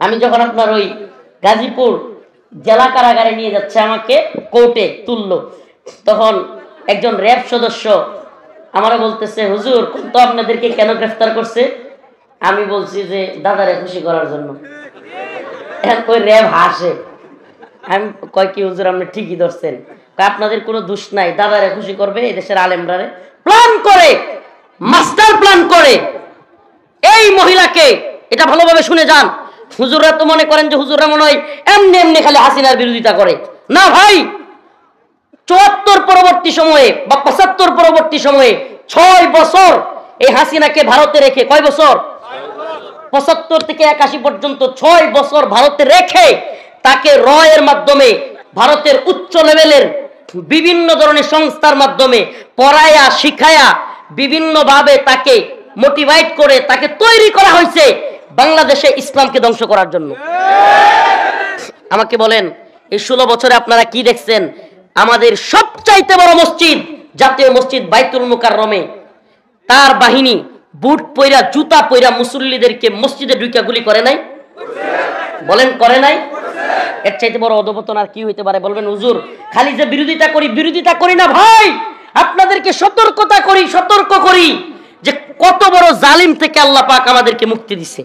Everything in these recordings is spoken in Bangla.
আমি যখন আপনার ওই গাজীপুর জেলা কারাগারে নিয়ে যাচ্ছে, আমাকে কোর্টে তুললো, তখন একজন র্যাব সদস্য আমারে বলতেছে, হুজুর তো আপনাদেরকে কেন গ্রেফতার করছে? আমি বলছি যে দাদারে খুশি করার জন্য। ওই র্যাব হাসে। আমি কয় কি হুজুর আপনি ঠিকই ধরছেন, আপনাদের কোনো দোষ নাই, দাদারে খুশি করবে এদেশের আলেমরারে প্ল্যান করে, মাস্টার প্ল্যান করে এই মহিলাকে, এটা ভালোভাবে শুনে যান। হুজুররা তো মনে করেন যে হুজুররা মনে হয় এমনি এমনি খালি হাসিনার বিরোধিতা করে, না ভাই। ৭৪ পরবর্তী সময়ে বা ৭৫ পরবর্তী সময়ে ৬ বছর এই হাসিনাকে ভারতে রেখে, কয় বছর? ৭৫ থেকে ৮১ পর্যন্ত ৬ বছর ভারতে রেখে তাকে রয়ের মাধ্যমে ভারতের উচ্চ লেভেলের বিভিন্ন ধরনের সংস্থার মাধ্যমে পড়ায়া শিখায়া বিভিন্নভাবে তাকে মোটিভেট করে তাকে তৈরি করা হয়েছে বাংলাদেশে ইসলামকে ধ্বংস করার জন্য। আমাকে বলেন, এই ১৬ বছরে আপনারা কি দেখছেন? আমাদের সবচাইতে বড় মসজিদ, জাতীয় মসজিদ বাইতুল মুকাররমে, তার বাহিনী বুট পয়রা জুতা পয়রা মুসল্লিদেরকে মসজিদে ঢুকে গুলি করে নাই? বলেন করে নাই? এর চাইতে বড় অধপতন আর কি হইতে পারে? বলবেন হুজুর খালি যে বিরোধিতা করি না ভাই, আপনাদেরকে সতর্ক করি যে কত বড় জালিম থেকে আল্লাহ পাক আমাদেরকে মুক্তি দিছে।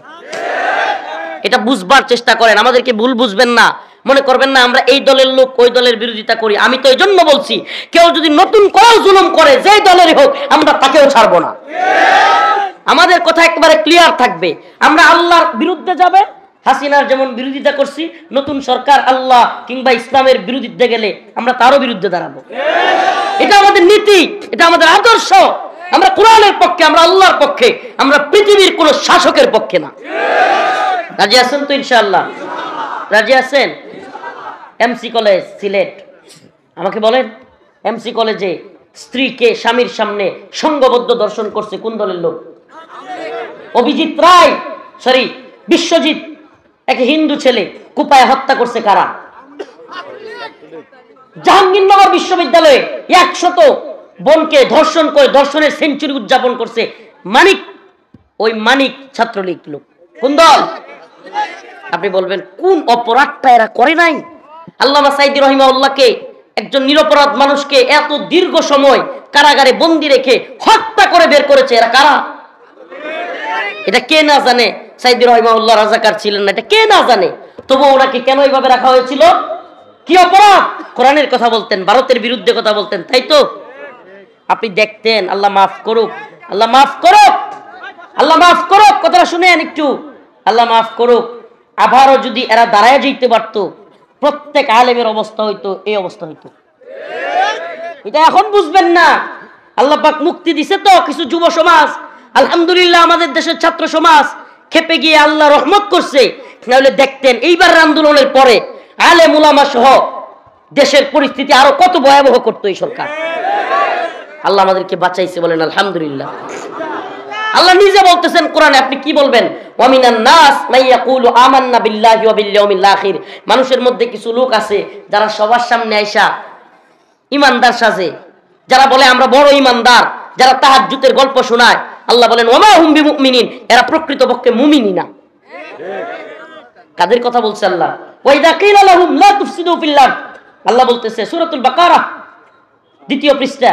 এটা বুঝবার চেষ্টা করেন, আমাদেরকে ভুল বুঝবেন না, মনে করবেন না আমরা এই দলের লোক ওই দলের বিরোধিতা করি। আমি তো এই জন্য বলছি, কেউ যদি নতুন কোন জুলুম করে যেই দলেরই হোক, আমরা তাকেও ছাড়বো না। আমাদের কথা একেবারে ক্লিয়ার থাকবে, আমরা আল্লাহর বিরুদ্ধে যাবে, হাসিনার যেমন বিরোধিতা করছি, নতুন সরকার আল্লাহ কিংবা ইসলামের বিরুদ্ধে গেলে আমরা তারও বিরুদ্ধে দাঁড়াবো। এটা আমাদের নীতি, এটা আমাদের আদর্শ। আমরা কোরআনের পক্ষে, আমরা আল্লাহর পক্ষে, আমরা পৃথিবীর কোন শাসকের পক্ষে না। রাজি আছেন তো? ইনশাআল্লাহ রাজি আছেন? এমসি কলেজ সিলেট, আমাকে বলেন, এমসি কলেজে স্ত্রীকে স্বামীর সামনে সংঘবদ্ধ দর্শন করছে কোন দলের লোক? অভিজিৎ রায়, সরি বিশ্বজিৎ, এক হিন্দু ছেলে, কুপায় হত্যা করছে কারা? জাহাঙ্গীরনগর বিশ্ববিদ্যালয়ে ১০০ বোনকে ধর্ষণ করে ধর্ষণের সেঞ্চুরি উদযাপন করছে মানিক, ওই মানিক ছাত্রলীগ লোক। কোন দল? আপনি বলবেন কোন অপরাধটা এরা করে নাই? আল্লামা সাঈদী রাহিমাহুল্লাহকে, একজন নিরপরাধ মানুষকে এত দীর্ঘ সময় কারাগারে বন্দী রেখে হত্যা করে বের করেছে, এরা কারা? এটা কে না জানে? সাঈদী রাহিমাহুল্লাহ রাজাকার ছিলেন না, এটা কে না জানে? তবু ওনাকে কেন এইভাবে রাখা হয়েছিল? কি অপরাধ? কোরআনের কথা বলতেন, ভারতের বিরুদ্ধে কথা বলতেন, তাই তো? আপনি দেখতেন, আল্লাহ মাফ করুক, আল্লাহ মাফ করুক, আল্লাহ মাফ করুক, কথাটা শুনেন একটু, আল্লাহ মাফ করুক। আবারও যদি এরা দাঁড়ায় যেতে পারতো, প্রত্যেক আলেমের অবস্থা হইতো এই অবস্থা হইতো। এটা এখন বুঝবেন না। আল্লাহ পাক মুক্তি দিছে তো কিছু যুব সমাজ, আলহামদুলিল্লাহ আমাদের দেশের ছাত্র সমাজ খেপে গিয়ে আল্লাহ রহমত করছে। নাহলে দেখতেন এইবার আন্দোলনের পরে আলেম উলামা সহ দেশের পরিস্থিতি আরো কত ভয়াবহ করতো এই সরকার। আল্লাহ আমাদেরকে বাঁচাইছে, বলেন আলহামদুলিল্লাহ। আল্লাহ নিজে বলতেছেন কোরআনে, আপনি কি বলবেন? ওয়ামিনান নাস মাইয়াকুলু আমান্না বিল্লাহি ওয়া বিল ইয়াউমিল আখির। মানুষের মধ্যে কিছু লোক আছে যারা সবার সামনে আইসা ইমানদার সাজে, যারা বলে আমরা বড় ইমানদার, যারা তাহাজ্জুদের গল্প শোনায়। আল্লাহ বলেন ওয়া মা হুম বিমুমিনিন, এরা প্রকৃতপক্ষে মুমিনই না। কাদের কথা বলছে আল্লাহ? ওয়া ইযা কিলা লাহুম লা তুফসিদু ফিল আরদ, আল্লাহ বলতেছে সূরাতুল বাকারা ২য় পৃষ্ঠা,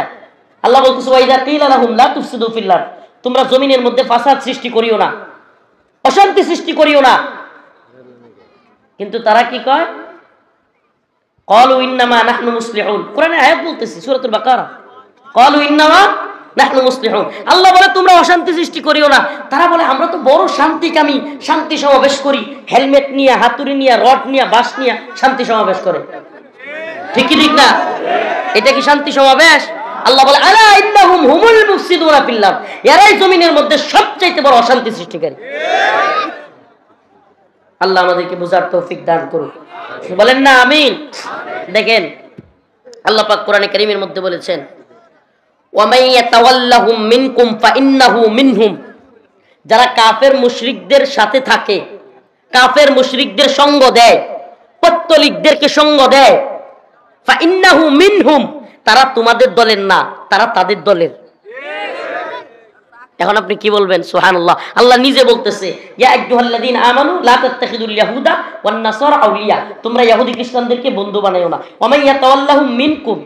আল্লাহ বলতেছে ওয়া ইযা কিলা লাহুম লা তুফসিদু ফিল আরদ, তোমরা জমিনের মধ্যে ফাসাদ সৃষ্টি করিও না, অশান্তি সৃষ্টি করিও না। কিন্তু তারা কি কয়? ক্বালু ইন্নামা নাহনু মুসলিহুন, কোরআনে আয়াত বলতেছে সূরাতুল বাকারা, ক্বালু ইন্নামা নাহনু মুসলিহুন। আল্লাহ বলে তোমরা অশান্তি সৃষ্টি করিও না। তারা বলে আমরা তো বড় শান্তিকামী, শান্তি সমাবেশ করি, হেলমেট নিয়ে, হাতুড়ি নিয়ে, রড নিয়ে, বাঁশ নিয়ে শান্তি সমাবেশ করে। ঠিক কি ঠিক না? এটা কি শান্তি সমাবেশ? আল্লাহ বলে আলা ইন্নাহুম হুমুল মুফসিদুনা ফিল আরদ, এরাই জমিনের মধ্যে সবচেয়ে বড় অশান্তি সৃষ্টিকারী। আল্লাহ আমাদেরকে বুঝার তৌফিক দান করুন, বলেন না আমিন। দেখেন আল্লাহ পাক কোরআনে কারীমের মধ্যে বলেছেন ওয়া মান ইয়াতাওয়াল্লাহুম মিনকুম ফাইন্নাহু মিনহুম, যারা কাফের মুশরিকদের সাথে থাকে, কাফের মুশরিকদের সঙ্গ দেয়, পত্তলিকদেরকে সঙ্গ দেয়, ফাইন্নাহু মিনহুম, তারা তোমাদের দলের না, তারা তাদের দলের। এখন আপনি কি বলবেন? সুবহানাল্লাহ। আল্লাহ নিজে বলতেছে, ইয়া আইয়ুহাল্লাযীনা আমানু লা তাত্তাখিযুল ইয়াহুদা ওয়ান নাসারা আউলিয়া, তোমরা ইহুদি খ্রিস্টানদেরকে বন্ধু বানাইও না। ওয়া মান ইয়াতাওয়াল্লাহুম মিনকুম,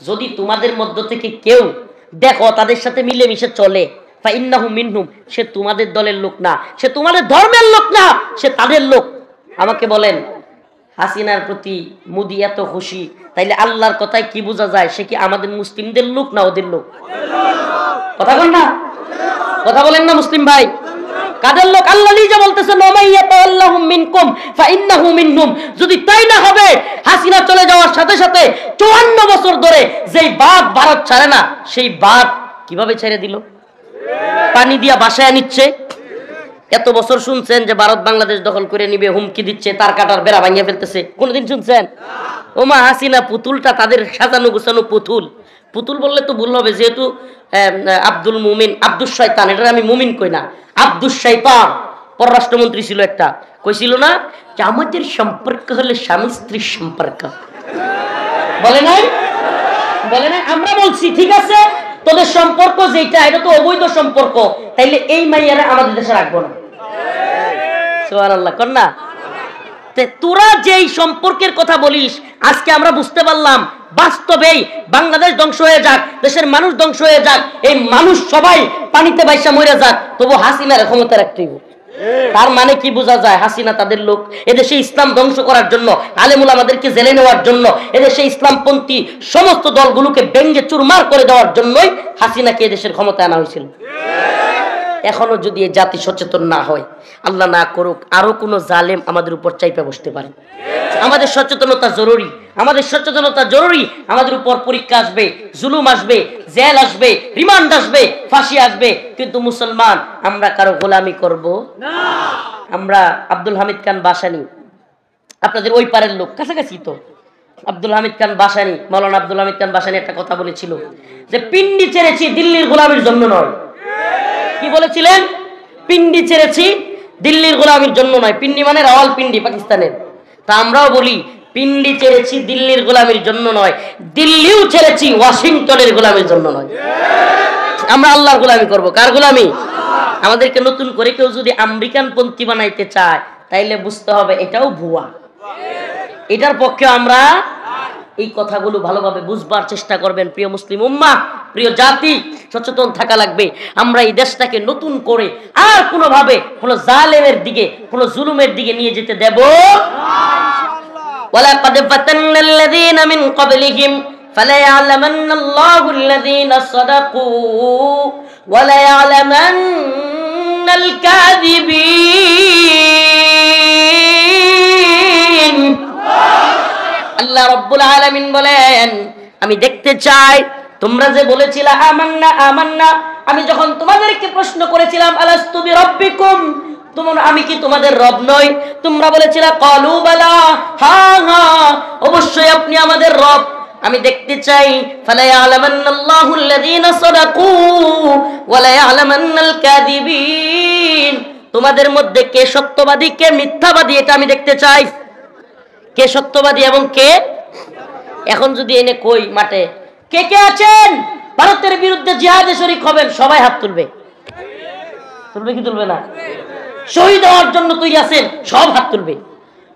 যদি তোমাদের মধ্য থেকে কেউ দেখো তাদের সাথে মিলেমিশে চলে, ফা ইন্নাহু মিনহুম, সে তোমাদের দলের লোক না, সে তোমাদের ধর্মের লোক না, সে তাদের লোক। আমাকে বলেন, হাসিনার প্রতি মোদি এত খুশি, তাইলে আল্লাহর কথায় কি বোঝা যায়? সে কি আমাদের মুসলিমদের লোক না ওদের লোক? কথা বলেন না, কথা বলেন না মুসলিম ভাই, কাদের লোক? আল্লাহ নিজে বলতেছেন ওমাইয়াতাল্লাহুম মিনকুম ফাইন্নাহু মিনহুম। যদি তাই না হবে, হাসিনা চলে যাওয়ার সাথে সাথে 54 বছর ধরে যেই বাঘ ভারত ছাড়ে না, সেই বাঘ কিভাবে ছেড়ে দিল? পানি দিয়া বাসায় নিচ্ছে। এত বছর শুনছেন যে ভারত বাংলাদেশ দখল করে নিবে, হুমকি দিচ্ছে, তার কাটার বেড়া ভাঙিয়ে ফেলতেছে, কোনদিন শুনছেন? ওমা হাসিনা পুতুলটা, তাদের সাজানো গুছানো পুতুল। পুতুল বললে তো ভুল হবে, যেহেতু আব্দুল মুমিন, আব্দুস শয়তান, এটা আমি মুমিন কই না, আব্দুস শয়তান পররাষ্ট্রমন্ত্রী ছিল একটা, কইছিল না যে আমাদের সম্পর্ক হলে স্বামী স্ত্রীর সম্পর্ক, বলে নাই? বলে নাই? আমরা বলছি ঠিক আছে, তোদের সম্পর্ক যেটা, এটা তো অবৈধ সম্পর্ক, তাইলে এই মাইয়ারা আমাদের দেশে রাখবো না। সুবহানাল্লাহ, কর না? তোরা যেই সম্পর্কের কথা বলিস, আজকে আমরা বুঝতে পারলাম বাস্তবেই বাংলাদেশ ধ্বংস হয়ে যাক, দেশের মানুষ ধ্বংস হয়ে যাক, এই মানুষ সবাই পানিতে বাইসা মরে যাক, তবু হাসিনার ক্ষমতা রাখতে হবে। তার মানে কি বোঝা যায়? হাসিনা তাদের লোক। এদেশে ইসলাম ধ্বংস করার জন্য, আলেমুল আমাদেরকে জেলে নেওয়ার জন্য, এদেশে ইসলামপন্থী সমস্ত দলগুলোকে ভেঙে চুরমার করে দেওয়ার জন্যই হাসিনাকে এদেশের ক্ষমতায় আনা হয়েছিল। এখনো যদি এই জাতি সচেতন না হয়, আল্লাহ না করুক আরো কোনো জালেম আমাদের উপর চাইপা বসতে পারে। আমাদের সচেতনতা জরুরি, আমাদের সচেতনতা জরুরি। আমাদের উপর পরীক্ষা আসবে, জুলুম আসবে, জেল আসবে, রিমান্ড আসবে, ফাঁসি আসবে, কিন্তু মুসলমান আমরা কারো গোলামি করব না। আমরা আব্দুল হামিদ খান বাসানি, আপনাদের ওই পারের লোক, কাছাকাছি তো। আব্দুল হামিদ খান বাসানি, মাওলানা আব্দুল হামিদ খান বাসানি একটা কথা বলেছিল যে পিন্ডি ছেড়েছি দিল্লির গোলামির জন্য নয়। কি বলেছিলেন? পিন্ডি ছেড়েছি দিল্লির গোলামির জন্য নয়। পিন্ডি মানে রাওয়ালপিন্ডি, পাকিস্তানের। তা আমরাও বলি পিন্ডি ছেড়েছি দিল্লির গোলামির জন্য নয়, দিল্লিও ছেড়েছি ওয়াশিংটনের গোলামির জন্য নয়। আমরা আল্লাহর গোলামি করব। কার গোলামি? আমাদেরকে নতুন করে কেউ যদি আমেরিকান পন্থী বানাইতে চায়, তাইলে বুঝতে হবে এটাও ভুয়া। এটার পক্ষে আমরা এই কথাগুলো ভালোভাবে বুঝবার চেষ্টা করবেন। প্রিয় মুসলিম উম্মাহ, প্রিয় জাতি, সচেতন থাকা লাগবে। আমরা এই দেশটাকে নতুন করে আর কোনোভাবে কোনো জালেমের দিকে, কোনো জুলুমের দিকে নিয়ে যেতে দেব না। ওয়ালাকাদ ফাতান্নাল্লাযীনা মিন ক্বাবলিহিম ফালায়া'লামান্নাল্লাহুল্লাযীনা সাদাকু ওয়ালায়া'লামান্নাল কাযিবিন। আল্লাহ রাব্বুল আলামিন বলেন, আমি দেখতে চাই তোমরা যে বলেছিলা আমান্না আমান্না, আমি যখন তোমাদেরকে প্রশ্ন করেছিলাম আলাস্তু বিরাব্বিকুম, তোমরা আমি কি তোমাদের রব নই? তোমরা বলেছিলা ক্বালু বালা, হ্যাঁ হ্যাঁ অবশ্যই আপনি আমাদের রব। আমি দেখতে চাই ফালায়া'লামান্নাল্লাহুল্লাযীনা সাদাকু ওয়ালায়া'লামান্নাল কাযিবিন, তোমাদের মধ্যে কে সত্যবাদী কে মিথ্যাবাদী, এটা আমি দেখতে চাই। কে সত্যবাদী এবং কে? এখন যদি এনে কই মাঠে কে কে আছেন ভারতের বিরুদ্ধে জিহাদে শরীক হবেন, সবাই হাত তুলবে। তুলবে কি তুলবে না? শহীদ হওয়ার জন্য তৈরি আছেন, সব হাত তুলবে।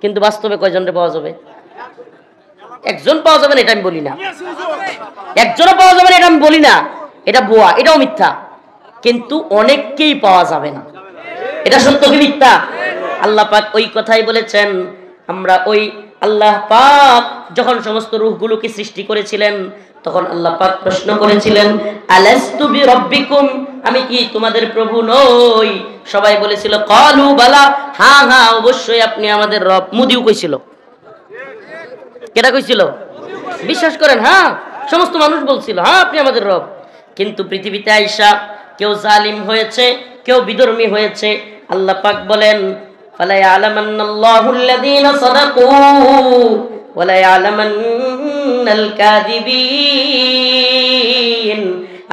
কিন্তু বাস্তবে কয়জনরে পাওয়া যাবে? একজন পাওয়া যাবে না, এটা আমি বলি না। একজনও পাওয়া যাবে না, এটা আমি বলি না। এটা ভুয়া, এটাও মিথ্যা। কিন্তু অনেককেই পাওয়া যাবে না। এটা সত্য কি মিথ্যা? আল্লাহ পাক ওই কথাই বলেছেন। আমরা ওই আল্লাহ পাক যখন সমস্ত রূহগুলোকে সৃষ্টি করেছিলেন, তখন আল্লাহ পাক প্রশ্ন করেছিলেন আলাস্তু বিরাব্বিকুম, আমি কি তোমাদের প্রভু নই? সবাই বলেছিল ক্বালু বালা, হ্যাঁ হ্যাঁ অবশ্যই আপনি আমাদের রব। মুদিও কইছিল। কেটা কইছিল? বিশ্বাস করেন, হ্যাঁ সমস্ত মানুষ বলছিল হ্যাঁ আপনি আমাদের রব। কিন্তু পৃথিবীতে আইসা কেউ জালিম হয়েছে, কেউ বিধর্মী হয়েছে। আল্লাহ পাক বলেন ফালায়া'লামান্নাল্লাহুল্লাযীনা সাদাকু ওয়ালায়া'লামান্নাল কাযিবিন।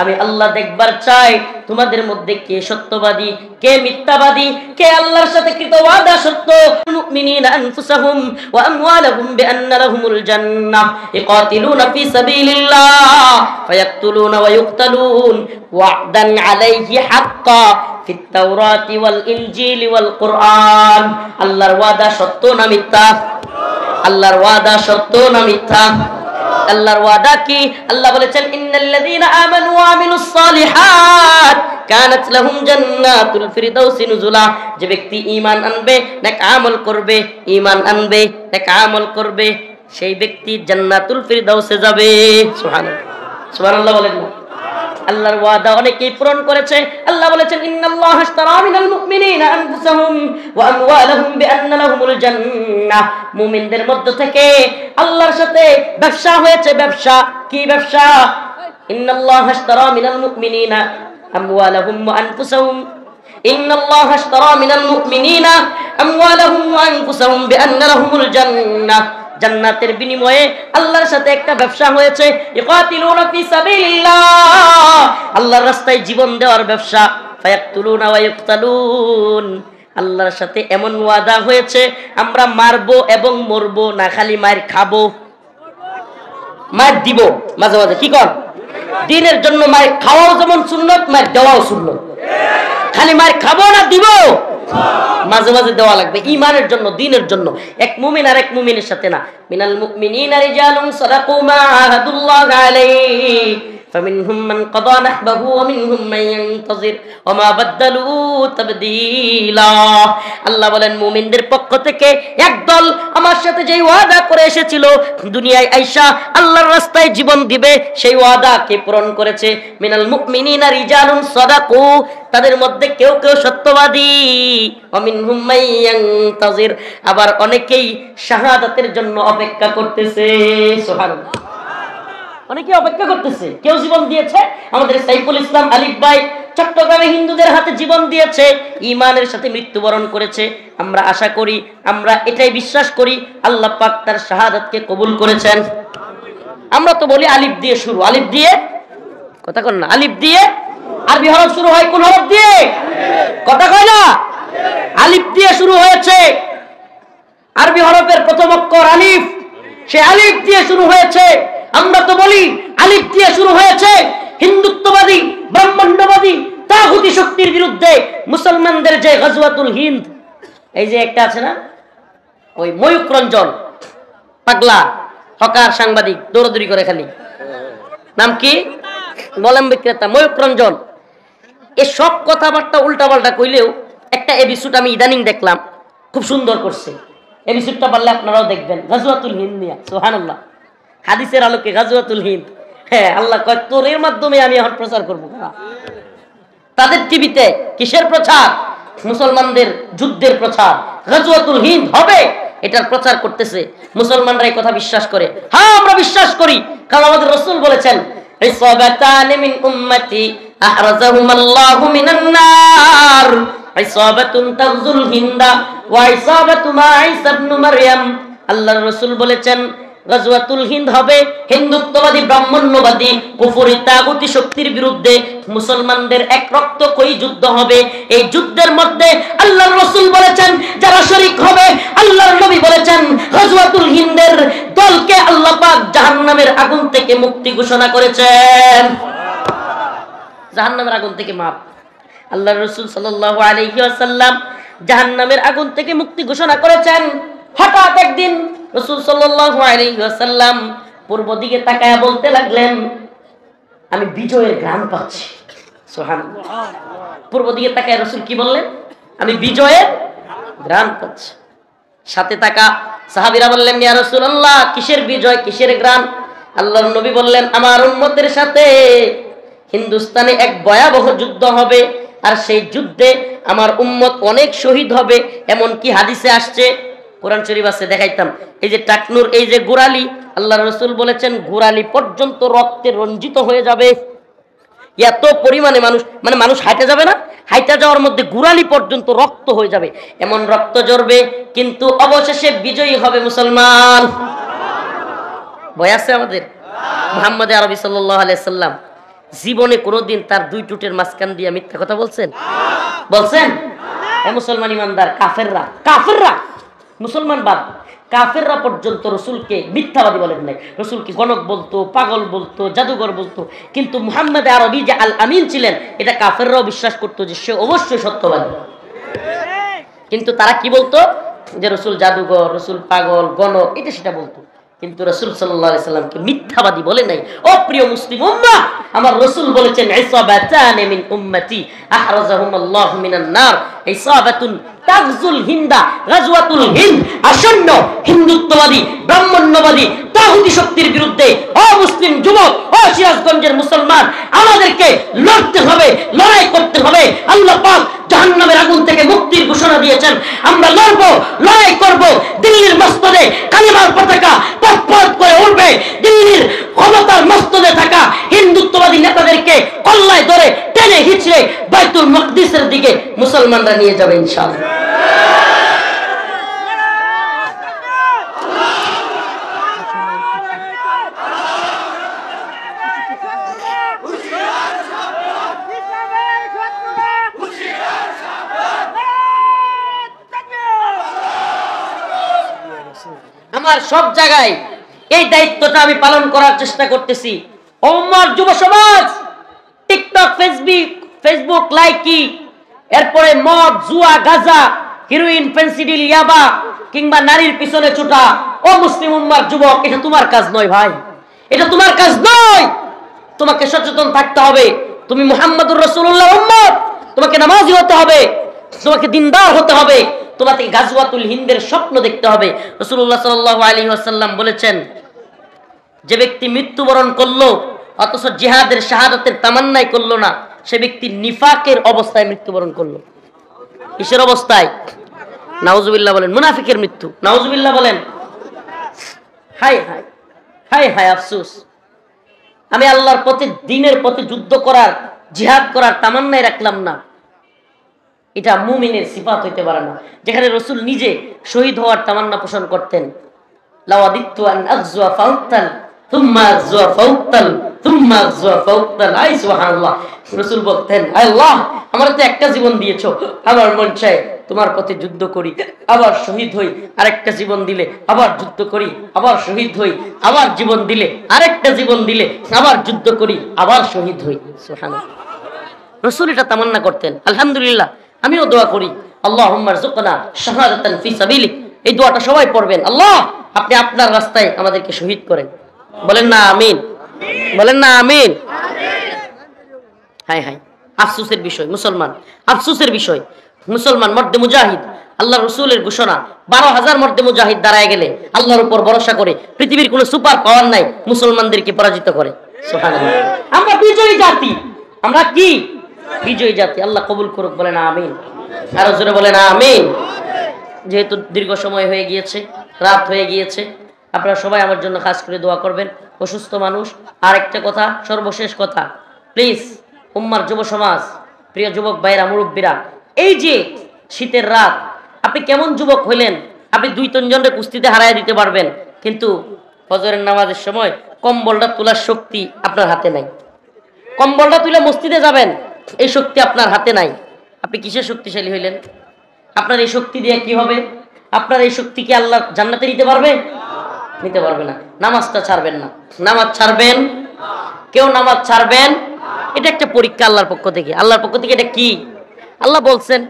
আমি আল্লাহ দেখবার চাই তোমাদের মধ্যে কে সত্যবাদী, কে মিথ্যাবাদী, কে আল্লাহর সাথে কৃত ওয়াদা সত্য। মুমিনিনা আনফুসাহুম ওয়া আমওয়ালাহুম বিআন্না লাহুমুল জান্নাহ ইকাতিলুনা ফি সাবিলিল্লাহ ফায়াকতুলুনা ওয়া ইউকতালুন ওয়া'দান আলাইহি হাক্কা ফিত তাওরাতি ওয়াল ইনজিলি ওয়াল কুরআন। আল্লাহর ওয়াদা সত্য না মিথ্যা? আল্লাহর ওয়াদা সত্য না মিথ্যা? আল্লাহর ওয়াদা কি? আল্লাহ বলেছেন ইন্নাল্লাযীনা আমানু ওয়া আমিলুস সালিহাত কানাত লাহুম জান্নাতুল ফিরদাউসি নুজুলা। যে ব্যক্তি ঈমান আনবে, নেক আমল করবে, ঈমান আনবে, নেক আমল করবে, সেই ব্যক্তি জান্নাতুল ফিরদাউসে যাবে। সুবহানাল্লাহ, সুবহানাল্লাহ বলেন না? আল্লাহর ওয়াদা অনেকেই পূরণ করেছে। আল্লাহ বলেছেন ইন্নাল্লাহা আশতারা মিনাল মুমিনিনা আনফুসাহুম ওয়া আমওয়ালাহুম বিআন্না লাহুমুল জান্নাহ। মুমিনদের মধ্য থেকে আল্লাহর সাথে ব্যবসা হয়েছে। ব্যবসা কি ব্যবসা? ইন্নাল্লাহা আশতারা মিনাল মুমিনিনা আমওয়ালাহুম ওয়া আনফুসাহুম ইন্নাল্লাহা আশতারা মিনাল মুমিনিনা আমওয়ালাহুম ওয়া আনফুসাহুম বিআন্না লাহুমুল জান্নাহ। জান্নাতের বিনিময়ে আল্লাহর সাথে একটা ব্যবসা হয়েছে। ইকাতিলুনা ফি সাবিলিল্লাহ, আল্লাহর রাস্তায় জীবন দেওয়ার ব্যবসা। ফায়াকতুলুনা ওয়া ইউকতালুন, আল্লাহর সাথে এমন ওয়াদা হয়েছে আমরা মারবো এবং মরবো না, খালি মার খাবো, মার দিব মাঝে মাঝে। কি কর? দিনের জন্য মার খাওয়াও যেমন সুন্নত, মার দেওয়াও সুন্নত। খালি মার খাবো না, দিব মাঝে মাঝে দেওয়া লাগবে, ঈমানের জন্য, দ্বীনের জন্য। এক মুমিন আর এক মুমিনের সাথে না। মিনাল মুমিনিনা রিজালুন সাদাকু মা আহাদুল্লাহ আলাইহি ফামিনহুম মান কাদা নাহবাহু ওয়া মিনহুম মান ইয়ানতাজির ওয়া মা বাদদালু তাবদীলা। আল্লাহ বলেন মুমিনদের পক্ষ থেকে একদল আমার সাথে যেই ওয়াদা করে এসেছিল দুনিয়ায় আইসা আল্লাহর রাস্তায় জীবন দিবে, সেই ওয়াদাকে পূরণ করেছে। মিনাল মুমিনিনা রিজালুন সাদাকু, তাদের মধ্যে কেউ কেউ সত্যবাদী, ওয়া মিনহুম মান ইয়ানতাজির, আবার অনেকেই শাহাদাতের জন্য অপেক্ষা করতেছে। সুবহানাল্লাহ, অনেকে অপেক্ষা করতেছে। কেউ জীবন দিয়েছে, আমাদের সাইফুল ইসলাম আলিফ ভাই চট্টগ্রামে হিন্দুদের হাতে জীবন দিয়েছে, ঈমানের সাথে মৃত্যুবরণ করেছে। আমরা আশা করি, আমরা এটাই বিশ্বাস করি আল্লাহ পাক তার শাহাদাতকে কবুল করেছেন। আমরা তো বলি আলিফ দিয়ে শুরু, আলিফ দিয়ে, কথা কন না, আলিফ দিয়ে। আরবি হরফ শুরু হয় কোন হরফ দিয়ে? কথা কয় না? আলিফ দিয়ে শুরু হয়েছে। আরবি হরফের প্রথম অক্ষর আলিফ, সে আলিফ দিয়ে শুরু হয়েছে। আমরা তো বলি আলিফ দিয়ে শুরু হয়েছে। হিন্দুত্ববাদী, ব্রাহ্মণ্যবাদী, তাগুতি শক্তির বিরুদ্ধে মুসলমানদের যে গজওয়াতুল হিন্দ, এই যে একটা আছে না, ওই ময়ূক রঞ্জন পাগলা হকার সাংবাদিক দৌড়দৌড়ি করে, খালি নাম কি, মলম বিক্রেতা, ময়ূক রঞ্জন। এই সব কথাবার্তা উল্টাপাল্টা কইলেও একটা এপিসোড আমি ইদানিং দেখলাম, খুব সুন্দর করছে। এপিসোডটা পারলে আপনারাও দেখবেন, গজওয়াতুল হিন্দ নিয়ে। সুবহানাল্লাহ, হাদিসের আলোকে গজওয়াতুল হিন্দ। হ্যাঁ, আল্লাহ কয় তোর এর মাধ্যমে আমি এখন প্রচার করবো। তাদের টিভিতে কিসের প্রচার? মুসলমানদের যুদ্ধের প্রচার, গজওয়াতুল হিন্দ হবে, এটার প্রচার করতেছে। মুসলমানরা এই কথা বিশ্বাস করে। হ্যাঁ, আমরা বিশ্বাস করি, কারণ আমাদের রাসূল বলেছেন ইসাবাতান মিন উম্মতি আহরাজাহুমাল্লাহু মিনান নার, ইসাবাতুন তাগজুল হিন্দা ওয়া ইসাবাতু মা ঈসা ইবনে মারইয়াম। আল্লাহর রাসূল বলেছেন গজওয়াতুল হিন্দ হবে, হিন্দুত্ববাদী, ব্রাহ্মণ্যবাদী, কুফরি, তাগুতি শক্তির বিরুদ্ধে মুসলমানদের এক রক্তক্ষয়ী যুদ্ধ হবে। এই যুদ্ধের মধ্যে আল্লাহর রাসূল বলেছেন যারা শরীক হবে, আল্লাহর নবী বলেছেন গজওয়াতুল হিন্দের দলকে আল্লাহ পাক জাহান্নামের আগুন থেকে মুক্তি ঘোষণা করেছেন। জাহান্নামের আগুন থেকে মাপ। আল্লাহর রাসূল সাল্লাল্লাহু আলাইহি ওয়াসাল্লাম জাহান্নামের আগুন থেকে মুক্তি ঘোষণা করেছেন। হঠাৎ একদিন রাসূল সাল্লাল্লাহু আলাইহি ওয়াসাল্লাম পূর্ব দিকে তাকায়া বলতে লাগলেন আমি বিজয়ের ঘ্রাণ পাচ্ছি। সুবহানাল্লাহ, পূর্ব দিকে তাকায় রাসূল কি বললেন? আমি বিজয়ের ঘ্রাণ পাচ্ছি। সাথে থাকা সাহাবীরা বললেন ইয়া রাসূলুল্লাহ, কিসের বিজয়, কিসের ঘ্রাণ? আল্লাহর নবী বললেন আমার উম্মতের সাথে হিন্দুস্তানে এক ভয়াবহ যুদ্ধ হবে, আর সেই যুদ্ধে আমার উম্মত অনেক শহীদ হবে। এমন কি হাদিসে আসছে, কোরআন শরীফ আছে, দেখাইতাম। এই যে টাকনুর, এই যে গোড়ালি, আল্লাহর রাসূল বলেছেন গোড়ালি পর্যন্ত রক্তে রঞ্জিত হয়ে যাবে। এত পরিমাণে মানুষ, মানে মানুষ হাঁটে যাবে না, হাইটা যাওয়ার মধ্যে গোড়ালি পর্যন্ত রক্ত হয়ে যাবে, এমন রক্ত ঝরবে, কিন্তু অবশেষে বিজয়ী হবে মুসলমান। ভয় আছে আমাদের? মুহাম্মদ আরবি সাল্লাল্লাহু আলাইহি সাল্লাম জীবনে কোনোদিন তার দুই টুটের মাঝখান দিয়ে মিথ্যা কথা বলছেন? বলছেন? মুসলমান ইমানদার কাফেররা মুসলমান বাদ, কাফেররা পর্যন্ত রসুলকে মিথ্যাবাদী বলেন নাই। রসুলকে গণক বলতো, পাগল বলতো, জাদুঘর বলতো, কিন্তু মুহাম্মদ আরবি যে আল আমিন ছিলেন এটা কাফেররাও বিশ্বাস করতো যে সে অবশ্যই সত্যবাদী। কিন্তু তারা কি বলতো? যে রসুল জাদুঘর, রসুল পাগল, গণক, এটা সেটা বলতো। কিন্তু রসুল সাল্লাল্লাহু আলাইহি সাল্লামকে মিথ্যাবাদী বলে নাই। ও প্রিয় মুসলিম উম্মাহ, আমার রসুল বলেছেন ইসাবাতান মিন উম্মতি আহরাজাহুমুল্লাহু মিনান নার। ইসাবাতুন তাগজুল হিন্দা, গাজওয়াতুল হিন্দ আসন্ন হিন্দুত্ববাদী, ব্রাহ্মণ্যবাদী, তাগুতি শক্তির বিরুদ্ধে। ও মুসলিম যুবক, ও সিরাজগঞ্জের মুসলমান, আমাদেরকে লড়তে হবে, লড়াই করতে হবে। আল্লাহ পাক জাহান্নামের আগুন থেকে মুক্তির ঘোষণা দিয়েছেন। আমরা লড়বো, লড়াই করব। দিল্লির মসনদে কালিমার পতাকা পথ করে উঠবে। দিল্লির ক্ষমতার মসনদে থাকা হিন্দুত্ববাদী নেতাদেরকে কল্লায় ধরে টেনে হিচড়ে বাইতুল মাকদিসের দিকে মুসলমানরা নিয়ে যাবে ইনশাআল্লাহ। আমার সব জায়গায় এই দায়িত্বটা আমি পালন করার চেষ্টা করতেছি। ওমর যুব সমাজ, টিকটক, ফেসবুক লাইকি, এরপরে মদ, জুয়া, গাঁজা, হিরোইন, ফেন্সিডিল, ইয়াবা কিংবা নারীর পিছনে ছুটা, ও মুসলিম উম্মার যুবক, এটা তোমার কাজ নয় ভাই, এটা তোমার কাজ নয়। তোমাকে সচেতন থাকতে হবে। তুমি মুহাম্মদুর রাসূলুল্লাহ উম্মত, তোমাকে নামাজি হতে হবে, তোমাকে দিনদার হতে হবে, তোমাকে গাজওয়াতুল হিন্দের স্বপ্ন দেখতে হবে। রাসূলুল্লাহ সাল্লাল্লাহু আলাইহি ওয়াসাল্লাম বলেছেন, যে ব্যক্তি মৃত্যুবরণ করলো অথচ জিহাদের শাহাদাতের তামান্নাই করলো না, সে ব্যক্তি নিফাকের অবস্থায় মৃত্যুবরণ করলো। কিসের অবস্থায়? নাউজুবিল্লাহ বলেন, মুনাফিকের মৃত্যু। নাউজুবিল্লাহ বলেন। হায় হায় হায় হায় আফসোস, আমি আল্লাহর পথে, দ্বীনের পথে যুদ্ধ করার, জিহাদ করার তামান্নাই রাখলাম না। এটা মুমিনের সিফাত হইতে পারে না। যেখানে রাসূল নিজে শহীদ হওয়ার তামান্না পোষণ করতেন। লাওয়াদিতু আন আগজুয়া ফাউতাল থুম্মা আগজুয়া ফাউতাল থুম্মা আগজুয়া ফাউতাল। আই সুবহানাল্লাহ। রাসূল বলতেন, আল্লাহ আমার তো একটা জীবন দিয়েছো, আমার মন চায় তোমার পথে যুদ্ধ করি, আবার শহীদ হই, আরেকটা জীবন দিলে আবার যুদ্ধ করি, আবার শহীদ হই, আবার জীবন দিলে আরেকটা জীবন দিলে আবার যুদ্ধ করি, আবার শহীদ হই। সুবহানাল্লাহ। রাসূল এটা তামান্না করতেন। আলহামদুলিল্লাহ, আমিও দোয়া করি, আল্লাহুম্মা রযুকনা শাহাদাতান ফি সাবিলিক। এই দোয়াটা সবাই পড়বেন, আল্লাহ আপনি আপনার রাস্তায় আমাদেরকে শহীদ করেন। বলেন না আমিন, বলেন না আমিন। হায় হায়, আফসোসের বিষয় মুসলমান, আফসোসের বিষয় মুসলমান মর্দে মুজাহিদ। আল্লাহ রসুলের ঘোষণা, 12,000 মর্দে মুজাহিদ দাঁড়ায় গেলে আল্লাহর উপর ভরসা করে পৃথিবীর কোনো সুপার পাওয়ার নাই মুসলমানদেরকে পরাজিত করে। সুবহানাল্লাহ। আমরা বিজয়ী জাতি, আমরা কি বিজয়ী জাতি। আল্লাহ কবুল করুক, বলেন আমিন। আরো জোরে বলেন আমিন। যেহেতু দীর্ঘ সময় হয়ে গিয়েছে, রাত হয়ে গিয়েছে, আপনারা সবাই আমার জন্য খাস করে দোয়া করবেন। অসুস্থ মানুষ। আর একটা কথা, সর্বশেষ কথা, প্লিজ উম্মার যুব সমাজ, প্রিয় যুবক ভাইরা, মুরব্বীরা, এই যে শীতের রাত, আপনি কেমন যুবক হইলেন? আপনি 2-3 জনের কুস্তিতে হারায় দিতে পারবেন, কিন্তু ফজরের নামাজের সময় কম্বলটা তোলার শক্তি আপনার হাতে নাই। কম্বলটা তুলে মসজিদে যাবেন, এই শক্তি আপনার হাতে নাই। আপনি কিসের শক্তিশালী হইলেন? আপনার এই শক্তি দিয়ে কি হবে? আপনার এই শক্তি কি আল্লাহ জান্নাতে নিতে পারবে? নিতে পারবে না। নামাজটা ছাড়বেন না, নামাজ ছাড়বেন, কেউ নামাজ ছাড়বেন। এটা একটা পরীক্ষা আল্লাহর পক্ষ থেকে। আল্লাহর পক্ষ থেকে এটা কি? আল্লাহ বলছেন,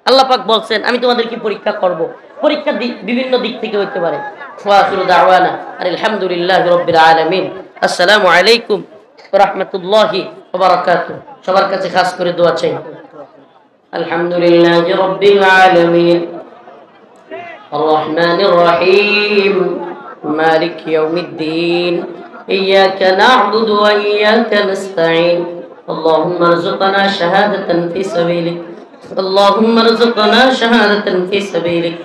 আল্লাহ পাক বলছেন, আমি তোমাদেরকে পরীক্ষা করব। পরীক্ষা বিভিন্ন দিক থেকে হইতে পারে। ওয়া আখিরু দাওয়ানা আলহামদুলিল্লাহি রাব্বিল আলামিন। আসসালামু আলাইকুম ওয়া রাহমাতুল্লাহি ওয়া বারাকাতুহু। সবার কাছে খাস করে দোয়া চাই। আলহামদুলিল্লাহি রাব্বিল আলামিন আর রহমানির রহিম মালিক ইয়াউমিদ্দিন ইয়্যাকা না'বুদু ওয়া ইয়্যাকা নাস্তাঈন আল্লাহুম্মা রযুকনা শাহাদাতান ফি সাবিলিক اللهم ارزقنا شهادة في سبيلك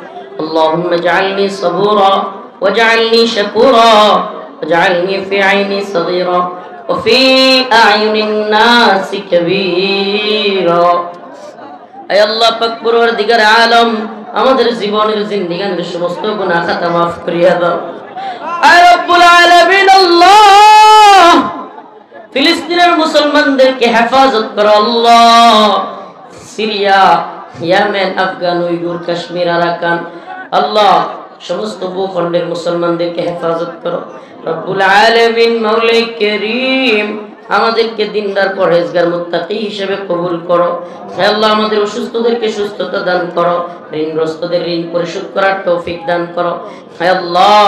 اللهم اجعلني صبورا واجعلني شكورا واجعلني في عيني صغيرا وفي أعين الناس كبيرا أي الله পাক পরওয়ারদিগার আলম আমাদের জীবনের জিন্দেগীর সমস্ত গুনাহ খাতা maaf করিয়া দাও আয় রব্বুল আলামিন। আল্লাহ ফিলিস্তিনের মুসলমানদেরকে হেফাজত করো আল্লাহ। Syria, Yemen, Afghan, Uyghur, Kashmir, Arakan, আল্লাহ সমস্ত ভূখণ্ডের মুসলমানদেরকে হেফাজত করো রব্বুল আলামিন। মাওলাই কারীম আমাদেরকে দিনদার পরহেজগার মুত্তাকি হিসেবে কবুল করো। হে আল্লাহ আমাদের অসুস্থদেরকে সুস্থতা দান করো, ঋণগ্রস্তদের ঋণ পরিশোধ করার তৌফিক দান করো। হে আল্লাহ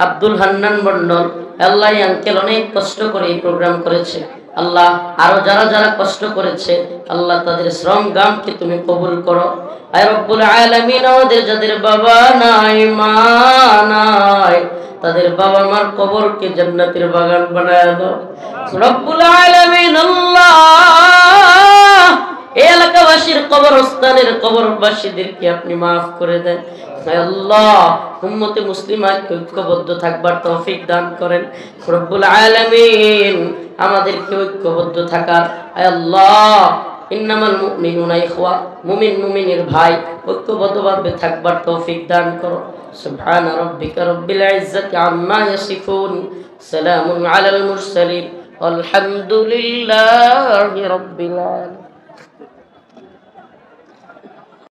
আব্দুল হান্নান মন্ডল, আল্লাহ এই আঙ্কেল অনেক কষ্ট করে এই প্রোগ্রাম করেছে আল্লাহ, আরো যারা যারা কষ্ট করেছে আল্লাহ তাদের শ্রম গামকে তুমি কবুল করো। আয় রব্বুল আলামিন আমাদের যাদের বাবা নাই মা নাই তাদের বাবা মার কবরকে জান্নাতের বাগান বানায় দাও রব্বুল আলামিন। আল্লাহ এই এলাকাবাসীর কবরস্থানের কবরবাসীদেরকে আপনি মাফ করে দেন। আল্লাহ উম্মতে মুসলিমাকে ঐক্যবদ্ধ থাকবার তৌফিক দান করেন রব্বুল আলামিন। আমাদেরকে ঐক্যবদ্ধ থাকার, আল্লাহ ইন্নামাল মুমিনুনা ইখওয়া, মুমিন মুমিনের ভাই, ঐক্যবদ্ধভাবে থাকবার তৌফিক দান করো। সুবহান রাব্বিকা রাব্বিল ইজ্জাতি আম্মা ইয়াসিফুন, সালামুন আলাল মুরসালিন, আলহামদুলিল্লাহি রাব্বিল আলামিন।